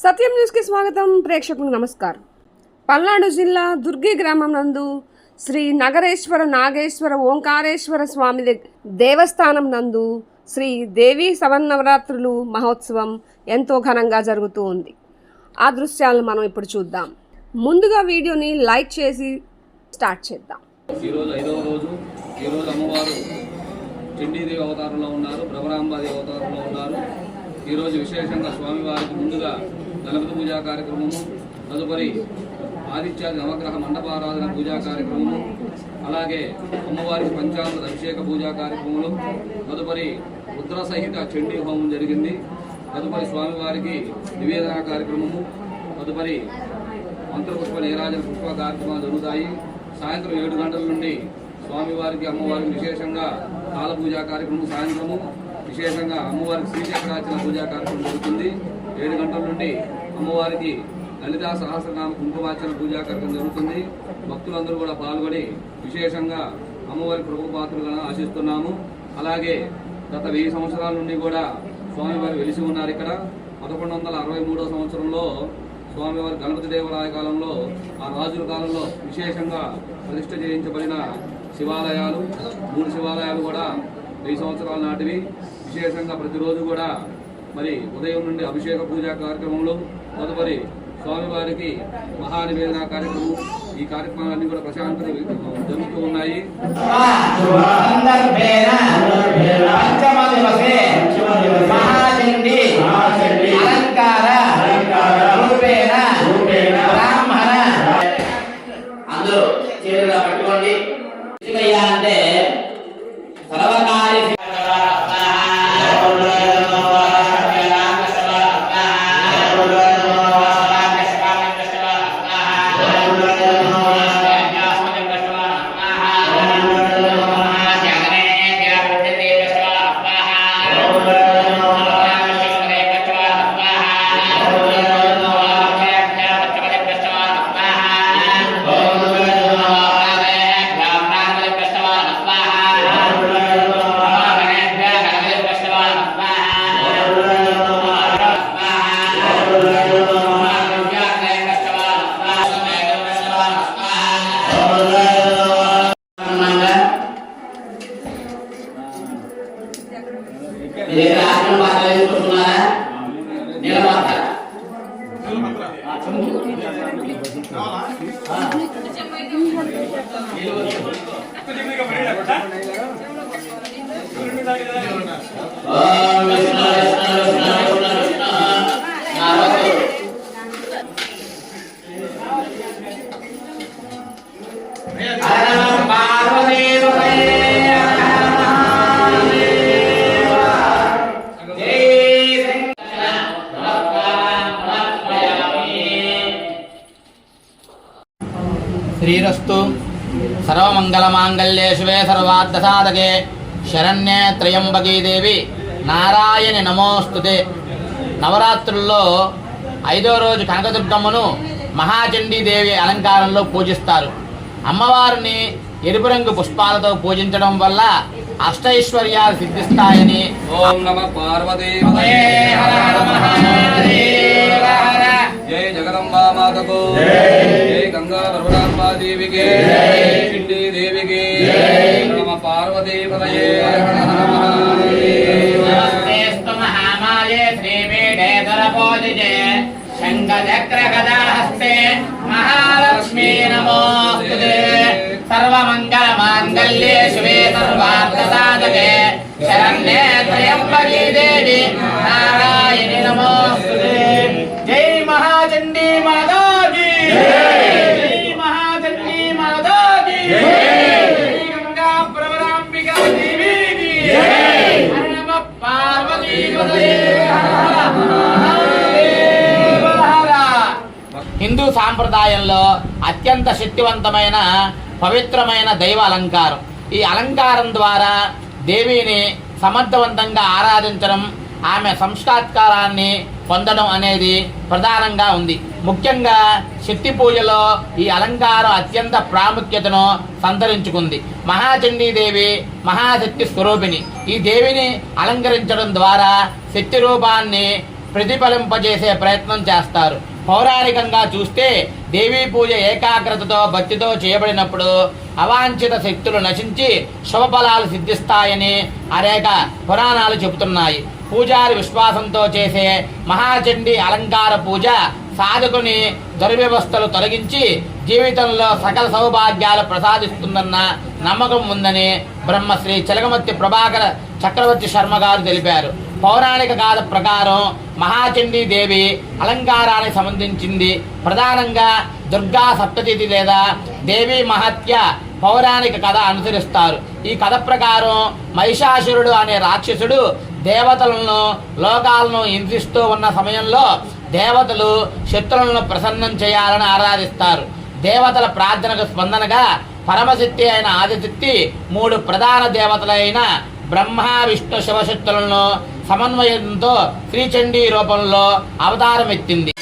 సత్యం న్యూస్కి స్వాగతం. ప్రేక్షకులకు నమస్కారం. పల్నాడు జిల్లా దుర్గి గ్రామం నందు శ్రీ నగరేశ్వర నాగేశ్వర ఓంకారేశ్వర స్వామి దేవస్థానం నందు శ్రీ దేవి శరన్నవరాత్రులు మహోత్సవం ఎంతో ఘనంగా జరుగుతూ ఉంది. ఆ దృశ్యాలను మనం ఇప్పుడు చూద్దాం. ముందుగా వీడియోని లైక్ చేసి స్టార్ట్ చేద్దాం. ఈరోజు 5వ రోజు. ఈరోజు అమ్మవారు చండీదేవి అవతారంలో ఉన్నారు, భ్రమరాంబాదేవి అవతారంలో ఉన్నారు. ఈరోజు విశేషంగా స్వామివారికి ముందుగా గణపతి పూజా కార్యక్రమము, తదుపరి ఆదిత్యాది నవగ్రహ మండపారాధన పూజా కార్యక్రమము, అలాగే అమ్మవారికి పంచామృత అభిషేక పూజా కార్యక్రమములు, తదుపరి రుద్ర సహిత చండీ హోమం జరిగింది. తదుపరి స్వామివారికి నివేదన కార్యక్రమము, తదుపరి మంత్రపుష్ప నీరాజన పుష్ప కార్యక్రమాలు జరుగుతాయి. సాయంత్రం 7 గంటల నుండి స్వామివారికి అమ్మవారికి విశేషంగా కాల పూజా కార్యక్రమం, సాయంత్రము విశేషంగా అమ్మవారికి శ్రీచక్రార్చన పూజా కార్యక్రమం జరుగుతుంది. 7 గంటల నుండి అమ్మవారికి లలితా సహస్రనామ కుంకుమార్చన పూజా కార్యక్రమం జరుగుతుంది. భక్తులందరూ కూడా పాల్గొని విశేషంగా అమ్మవారి కృపపాత్రులను ఆశిస్తున్నాము. అలాగే గత 1000 సంవత్సరాల నుండి కూడా స్వామివారు వెలిసి ఉన్నారు. ఇక్కడ 1163వ సంవత్సరంలో స్వామివారి గణపతి దేవరాయ కాలంలో, ఆ రాజుల కాలంలో విశేషంగా ప్రతిష్ఠ చేయించబడిన శివాలయాలు, 3 శివాలయాలు కూడా 1000 సంవత్సరాల నాటివి. విశేషంగా ప్రతిరోజు కూడా మరి ఉదయం నుండి అభిషేక పూజా కార్యక్రమంలో, తదుపరి స్వామివారికి మహానివేదన కార్యక్రమం, ఈ కార్యక్రమాలన్నీ కూడా ప్రశాంతంగా జరుగుతూ ఉన్నాయి. అందరూ చేతులుగా పట్టుకోండి. అంటే సర్వకార్య శ్రీరస్తు సర్వమంగళమాంగళ్యే శివే సర్వార్థసాధకే శరణ్యే త్రయంబకీ దేవి నారాయణి నమోస్తుతే. నవరాత్రుల్లో 5వ రోజు కనకదుర్గమ్మను మహాచండీదేవి అలంకారంలో పూజిస్తారు. అమ్మవారిని ఎరుపు రంగు పుష్పాలతో పూజించడం వల్ల అష్టైశ్వర్యాలు సిద్ధిస్తాయని. ఓం నమః పార్వతీపతయే హర హర మహాదేవ హర. జై జగదంబా మాతకు జై, గంగా పర్వతాంబా దేవికి జై, చండీ దేవికి జై. నమః పార్వతీపతయే హర హర మహాదేవ. నమస్తేస్తు మహామాయే శ్రీపీఠే ధరపోజితే శంఖచక్ర గదాహస్తే మహాలక్ష్మీ నమోస్తుతే. సర్వమంగళమాంగళ్యే శివే సర్వార్థసాధకే శరణ్యే త్రయంబకీ దేవి నారాయణి నమోస్తుతే. జై మహాచండీ మాతా కీ జై, మహాచండీ మాతా కీ జై, గంగా భ్రమరాంబికా దేవి కీ జై. నమః పార్వతీపతయే హర మహాదేవ హర. హిందూ సాంప్రదాయంలో అత్యంత శక్తివంతమైన పవిత్రమైన దైవ అలంకారం. ఈ అలంకారం ద్వారా దేవిని సమర్థవంతంగా ఆరాధించడం, ఆమె సంస్కారాన్ని పొందడం అనేది ప్రధానంగా ఉంది. ముఖ్యంగా శక్తి పూజలో ఈ అలంకారం అత్యంత ప్రాముఖ్యతను సంతరించుకుంది. మహాచండీదేవి మహాశక్తి స్వరూపిణి. ఈ దేవిని అలంకరించడం ద్వారా శక్తి రూపాన్ని ప్రతిఫలింపజేసే ప్రయత్నం చేస్తారు. పౌరాణికంగా చూస్తే దేవీ పూజ ఏకాగ్రతతో భక్తితో చేయబడినప్పుడు అవాంఛిత శక్తులు నశించి శుభఫలాలు సిద్ధిస్తాయని అనేక పురాణాలు చెబుతున్నాయి. పూజారి విశ్వాసంతో చేసే మహాచండీ అలంకార పూజ సాధకుని దుర్వ్యవస్థలు తొలగించి జీవితంలో సకల సౌభాగ్యాలు ప్రసాదిస్తుందన్న నమ్మకం ఉందని బ్రహ్మశ్రీ చిలకమర్తి ప్రభాకర చక్రవర్తి శర్మ గారు తెలిపారు. పౌరాణిక గాథ ప్రకారం మహాచండీ దేవి అలంకారానికి సంబంధించింది ప్రధానంగా దుర్గా సప్తతిథి లేదా దేవి మహత్య పౌరాణిక కథ అనుసరిస్తారు. ఈ కథ ప్రకారం మహిషాసురుడు అనే రాక్షసుడు దేవతలను లోకాలను హింసిస్తూ ఉన్న సమయంలో దేవతలు శత్రువులను ప్రసన్నం చేయాలని ఆరాధిస్తారు. దేవతల ప్రార్థనకు స్పందనగా పరమశక్తి అయిన ఆదిశక్తి 3 ప్రధాన దేవతలైన బ్రహ్మ విష్ణు శివశక్తులను సమన్వయంతో శ్రీచండీ రూపంలో అవతారం ఎత్తింది.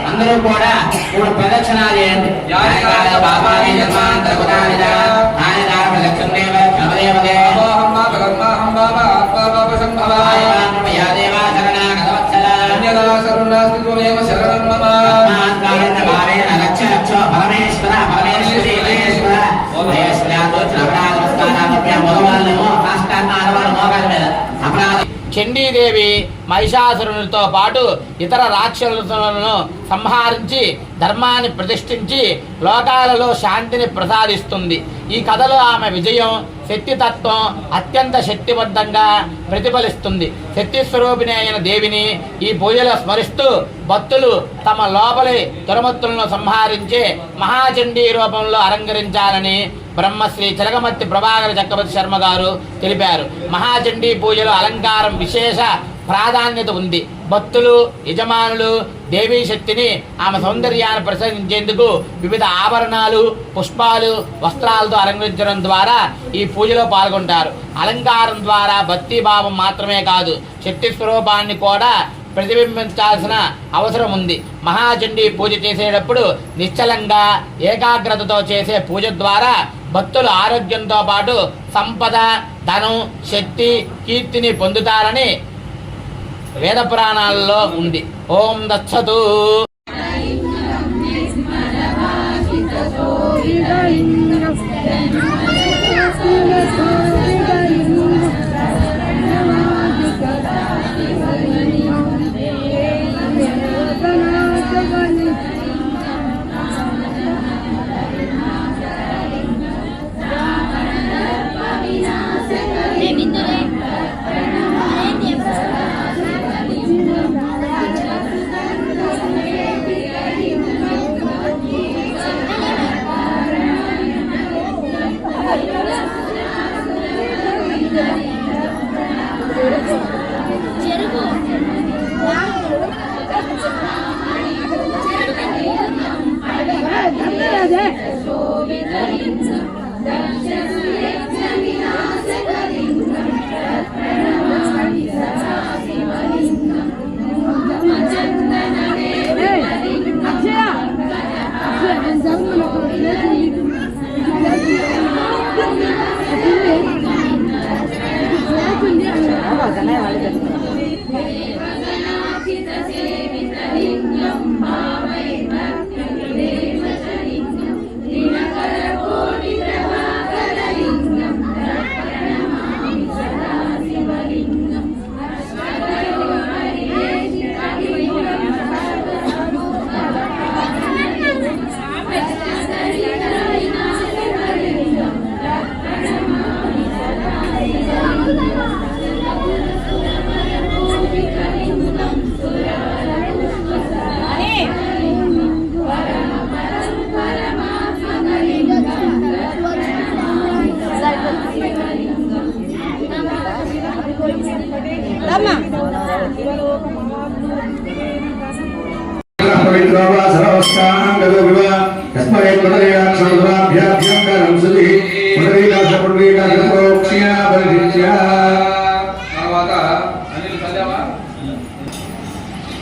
అందరూ కూడా 3 ప్రదక్షిణాలు చేయండి. చండీదేవి మహిషాసురునితో పాటు ఇతర రాక్షసులను సంహరించి ధర్మాన్ని ప్రతిష్ఠించి లోకాలలో శాంతిని ప్రసాదిస్తుంది. ఈ కథలో ఆమె విజయం శక్తితత్వం అత్యంత శక్తివంతంగా ప్రతిఫలిస్తుంది. శక్తి స్వరూపిణి అయిన దేవిని ఈ పూజలో స్మరిస్తూ భక్తులు తమ లోపలి దుర్మత్తులను సంహరించే మహాచండీ రూపంలో అలంకరించాలని బ్రహ్మశ్రీ చిలకమర్తి ప్రభాకర చక్రవర్తి శర్మ గారు తెలిపారు. మహాచండీ పూజలో అలంకారం విశేష ప్రాధాన్యత ఉంది. భక్తులు యజమానులు దేవీ శక్తిని ఆమె సౌందర్యాన్ని ప్రసరించేందుకు వివిధ ఆభరణాలు పుష్పాలు వస్త్రాలతో అలంకరించడం ద్వారా ఈ పూజలో పాల్గొంటారు. అలంకారం ద్వారా భక్తిభావం మాత్రమే కాదు శక్తి స్వరూపాన్ని కూడా ప్రతిబింబించాల్సిన అవసరం ఉంది. మహాచండీ పూజ చేసేటప్పుడు నిశ్చలంగా ఏకాగ్రతతో చేసే పూజ ద్వారా భక్తులు ఆరోగ్యంతో పాటు సంపద ధనం శక్తి కీర్తిని పొందుతారని వేద పురాణాలలో ఉంది. ఓం దచ్చతు.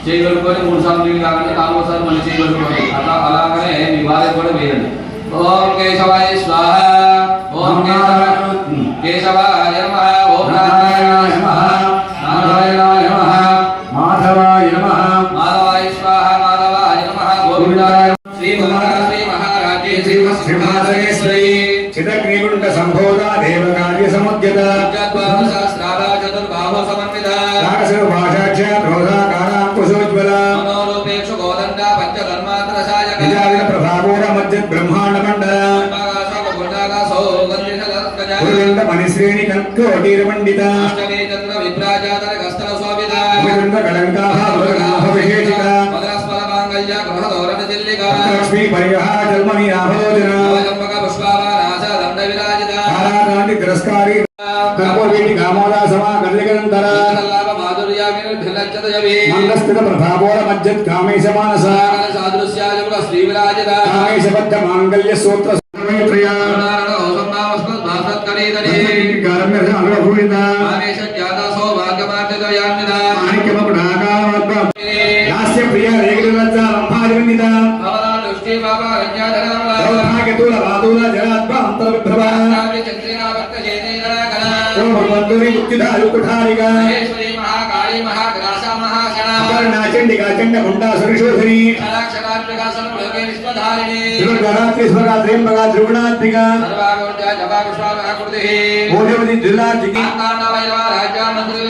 చేయగలుగుకొని 3 సార్లు నీళ్ళు తాగండి, 4సారి మళ్ళీ చేయగలుగుకోండి. అలాగనే మీ భార్య కూడా వేయండి. ఓం కేశవాయ స్వాహ. ఓం కేశవాయ నమః. ఓం నారాయణాయ నమః. నారాయణాయ నమః. మాధవాయ నమః. మాధవాయ స్వాహ. మాధవాయ నమః. గోవిందాయ శ్రీ మహారాజ్ఞి శ్రీమహాసనేశ్వరి చిదగ్నిగుండ సంభోద దేవకార్య సముద్యత జద్వాద సహస్రార చతుర్బాహు సమన్విత రాగశిర భాషాక్ష క్రోధాకారాం కుశోజ్వల మనోరూపేక్షు గోదండ పంచకర్మాత్రశాయక నిజావిన ప్రభావోర మధ్య బ్రహ్మాండ మండల ఆకాశ గుండాకాశో గంధిషలస్కజ గురుండ మణిశ్రేణి కంకోటీర పండిత అష్టమే చంద్ర విభ్రాజాతర కస్తర శోభిత గురుండ కళంకాః వరగాః విశేషిక మదరస్పల మాంగళ్య గృహదోరణ జిల్లిక లక్ష్మీ పరిహార జల్మని ఆభోజన అవజంబక పుష్పావారాస దండ విరాజిత ఆరాధనాది తిరస్కారి కర్పూరవేణి కామోదా సమా కర్లికనంతర లాభ మాధుర్యామిన భిలచ్చత యవి మందస్థిత ప్రభావోర మధ్యత్ కామేశ మానస సాదృశ్యాజముల శ్రీ విరాజిత కామేశ బద్ధ మాంగళ్య సూత్ర సమయత్రయా నారాయణ ఓసంనామస్మ భాసత్ కరీదనే కారమ్య అనుభూయిత కామేశ జ్ఞాతా సౌభాగ్యమార్జిత యాన్నిద మాణిక్యమ పుడాకావత్వ యాస్య ప్రియ రేగిలచ్చ రంభాజనిత భవనా దృష్టి బాబా గజ్ఞాధరమ లోకాకేతుల బాదుల జలాత్మ అంతర్విభ్రవ చంద్రినావర్త జయదేగణ గణ ఓం భగవంతుని ముక్తిదారు కుఠారిగా మహేశ్వరి మహాకాళి మహాగ్రాస మహాశణ అపర్ణాచండికా చండ ముండా సురిశోధని అక్షరాత్మికాసన లోకే విశ్వధారిణి త్రిగుణాత్రి స్వగాత్రేంబగా త్రిగుణాత్మికా సర్వాగోర్జ జపాకుష్వామహాకృతి ఓజవతి దిలార్జికి ఆకాండవైరవ రాజ్య మంత్రి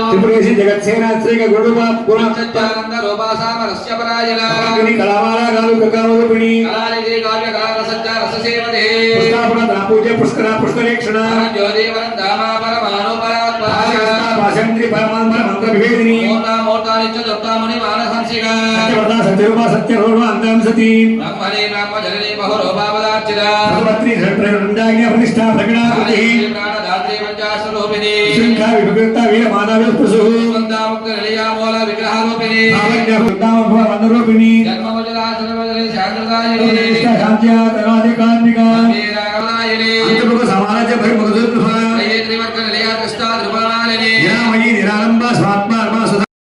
త్రిపురేశి జగత్సేనాశ్రీక గురుమా పురసత్యానంద రూపాసామరస్య పరాయణ అగ్ని కళామాల గాలు కకావరుపిణి కళానిధి కావ్య కళా సత్య రససేవదే పుష్కర పూజ పుష్కర పుష్కరేక్షణ జ్యోతివరం ధామ పరమాను పరాత్మ శంకరి పరమాత్మ మంత్ర వివేదిని మూర్తానిత్య దత్తామణి మానసంసిగా సత్యవర్త సత్యరూప సత్యరూప అంతం సతి బ్రహ్మణి బ్రహ్మజనని బహురూపాపదార్చిత భగవత్రి సత్రయుండాగ్ని ప్రతిష్ఠా ప్రగణాకృతి ప్రాణదాత్రి పంచాస్వరూపిణి శృంఖా విభక్త వీర మాధవ స్పృశు ముక్త నిలయామూల విగ్రహారూపిణి ఆవజ్ఞ వృద్ధామభవ వందరూపిణి జన్మవజలాసనవజలి శాంతదాయిని శాంత్యా తరాది కార్మిక వీరాగమనాయిని అంతముఖ సమాజ భయముఖ